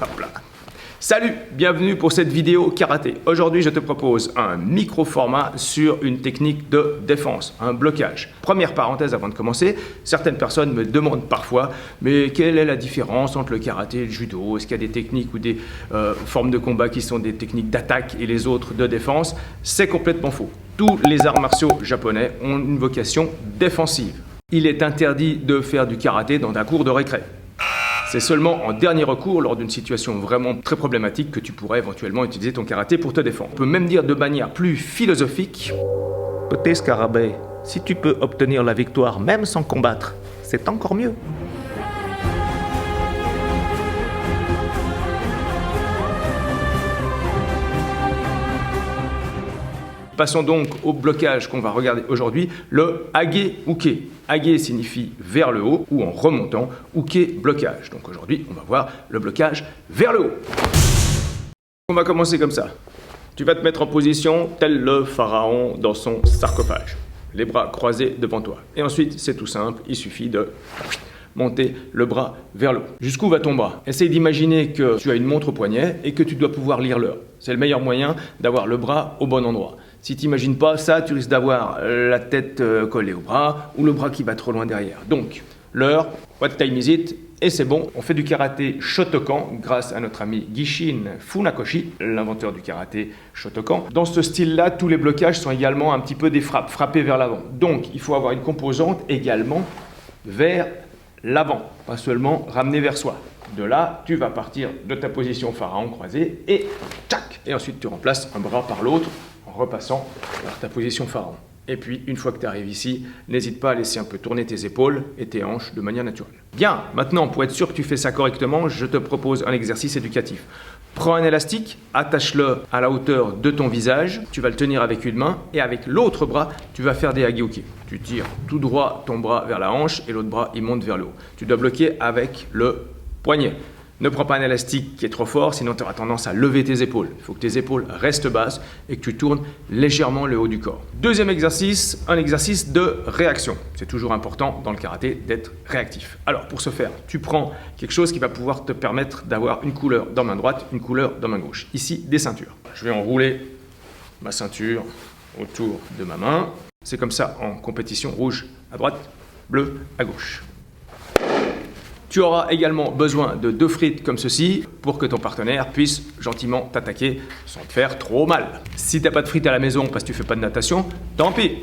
Hop là. Salut, bienvenue pour cette vidéo karaté. Aujourd'hui, je te propose un micro-format sur une technique de défense, un blocage. Première parenthèse avant de commencer, certaines personnes me demandent parfois, mais quelle est la différence entre le karaté et le judo? Est-ce qu'il y a des techniques ou des formes de combat qui sont des techniques d'attaque et les autres de défense? C'est complètement faux. Tous les arts martiaux japonais ont une vocation défensive. Il est interdit de faire du karaté dans un cours de récré. C'est seulement en dernier recours, lors d'une situation vraiment très problématique, que tu pourrais éventuellement utiliser ton karaté pour te défendre. On peut même dire de manière plus philosophique, Côté Scarabée, si tu peux obtenir la victoire même sans combattre, c'est encore mieux. Passons donc au blocage qu'on va regarder aujourd'hui, le Hage-Uke. Hage signifie vers le haut ou en remontant, Uke blocage. Donc aujourd'hui, on va voir le blocage vers le haut. On va commencer comme ça. Tu vas te mettre en position tel le pharaon dans son sarcophage. Les bras croisés devant toi. Et ensuite, c'est tout simple, il suffit de monter le bras vers le haut. Jusqu'où va ton bras? Essaye d'imaginer que tu as une montre au poignet et que tu dois pouvoir lire l'heure. C'est le meilleur moyen d'avoir le bras au bon endroit. Si tu n'imagines pas ça, tu risques d'avoir la tête collée au bras ou le bras qui va trop loin derrière. Donc, l'heure, what time is it? Et c'est bon, on fait du karaté Shotokan grâce à notre ami Gishin Funakoshi, l'inventeur du karaté Shotokan. Dans ce style-là, tous les blocages sont également un petit peu des frappes, frappées vers l'avant. Donc, il faut avoir une composante également vers l'avant, pas seulement ramener vers soi. De là, tu vas partir de ta position pharaon croisée et tchac! Et ensuite, tu remplaces un bras par l'autre en repassant vers ta position pharaon. Et puis, une fois que tu arrives ici, n'hésite pas à laisser un peu tourner tes épaules et tes hanches de manière naturelle. Bien, maintenant, pour être sûr que tu fais ça correctement, je te propose un exercice éducatif. Prends un élastique, attache-le à la hauteur de ton visage, tu vas le tenir avec une main et avec l'autre bras, tu vas faire des Hage-Uke. Tu tires tout droit ton bras vers la hanche et l'autre bras, il monte vers le haut. Tu dois bloquer avec le poignet. Ne prends pas un élastique qui est trop fort, sinon tu auras tendance à lever tes épaules. Il faut que tes épaules restent basses et que tu tournes légèrement le haut du corps. Deuxième exercice, un exercice de réaction. C'est toujours important dans le karaté d'être réactif. Alors pour ce faire, tu prends quelque chose qui va pouvoir te permettre d'avoir une couleur dans main droite, une couleur dans main gauche. Ici, des ceintures. Je vais enrouler ma ceinture autour de ma main. C'est comme ça en compétition, rouge à droite, bleu à gauche. Tu auras également besoin de 2 frites comme ceci pour que ton partenaire puisse gentiment t'attaquer sans te faire trop mal. Si tu n'as pas de frites à la maison parce que tu ne fais pas de natation, tant pis.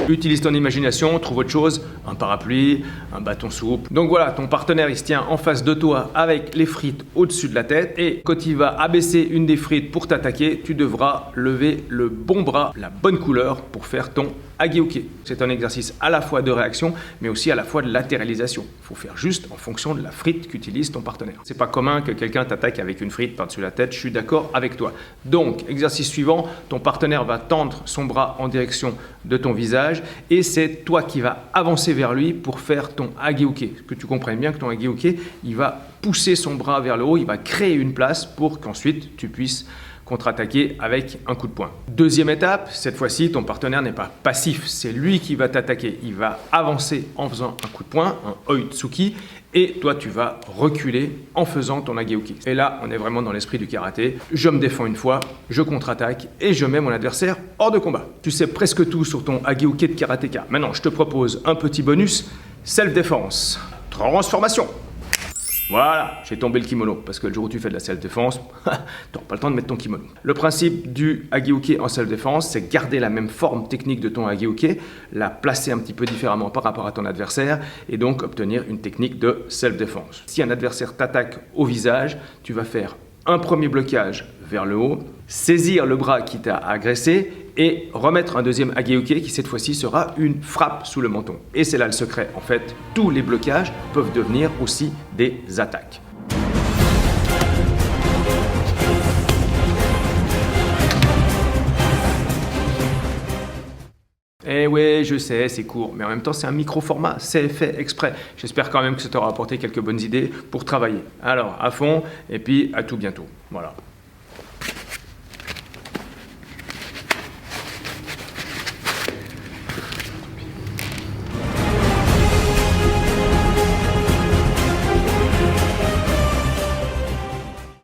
Utilise ton imagination, trouve autre chose, un parapluie, un bâton souple. Donc voilà, ton partenaire il se tient en face de toi avec les frites au-dessus de la tête et quand il va abaisser une des frites pour t'attaquer, tu devras lever le bon bras, la bonne couleur pour faire ton Hage-Uke. C'est un exercice à la fois de réaction mais aussi à la fois de latéralisation. Il faut faire juste en fonction de la frite qu'utilise ton partenaire. C'est pas commun que quelqu'un t'attaque avec une frite par-dessus la tête, je suis d'accord avec toi. Donc, exercice suivant, ton partenaire va tendre son bras en direction de ton visage et c'est toi qui vas avancer vers lui pour faire ton Hage-Uke. Que tu comprennes bien que ton Hage-Uke, il va pousser son bras vers le haut, il va créer une place pour qu'ensuite tu puisses contre-attaquer avec un coup de poing. Deuxième étape, cette fois-ci, ton partenaire n'est pas passif, c'est lui qui va t'attaquer. Il va avancer en faisant un coup de poing, un Oitsuki, et toi tu vas reculer en faisant ton Hage-Uke. Et là, on est vraiment dans l'esprit du karaté. Je me défends une fois, je contre-attaque et je mets mon adversaire hors de combat. Tu sais presque tout sur ton Hage-Uke de karatéka. Maintenant, je te propose un petit bonus, self-défense. Transformation. Voilà, j'ai tombé le kimono, parce que le jour où tu fais de la self-défense, tu n'auras pas le temps de mettre ton kimono. Le principe du Hage-Uke en self-défense, c'est garder la même forme technique de ton Hage-Uke, la placer un petit peu différemment par rapport à ton adversaire, et donc obtenir une technique de self-défense. Si un adversaire t'attaque au visage, tu vas faire un premier blocage vers le haut, saisir le bras qui t'a agressé et remettre un deuxième Hage-Uke qui cette fois-ci sera une frappe sous le menton. Et c'est là le secret. En fait, tous les blocages peuvent devenir aussi des attaques. Eh ouais, je sais, c'est court, mais en même temps, c'est un micro-format, c'est fait exprès. J'espère quand même que ça t'aura apporté quelques bonnes idées pour travailler. Alors, à fond, et puis à tout bientôt. Voilà.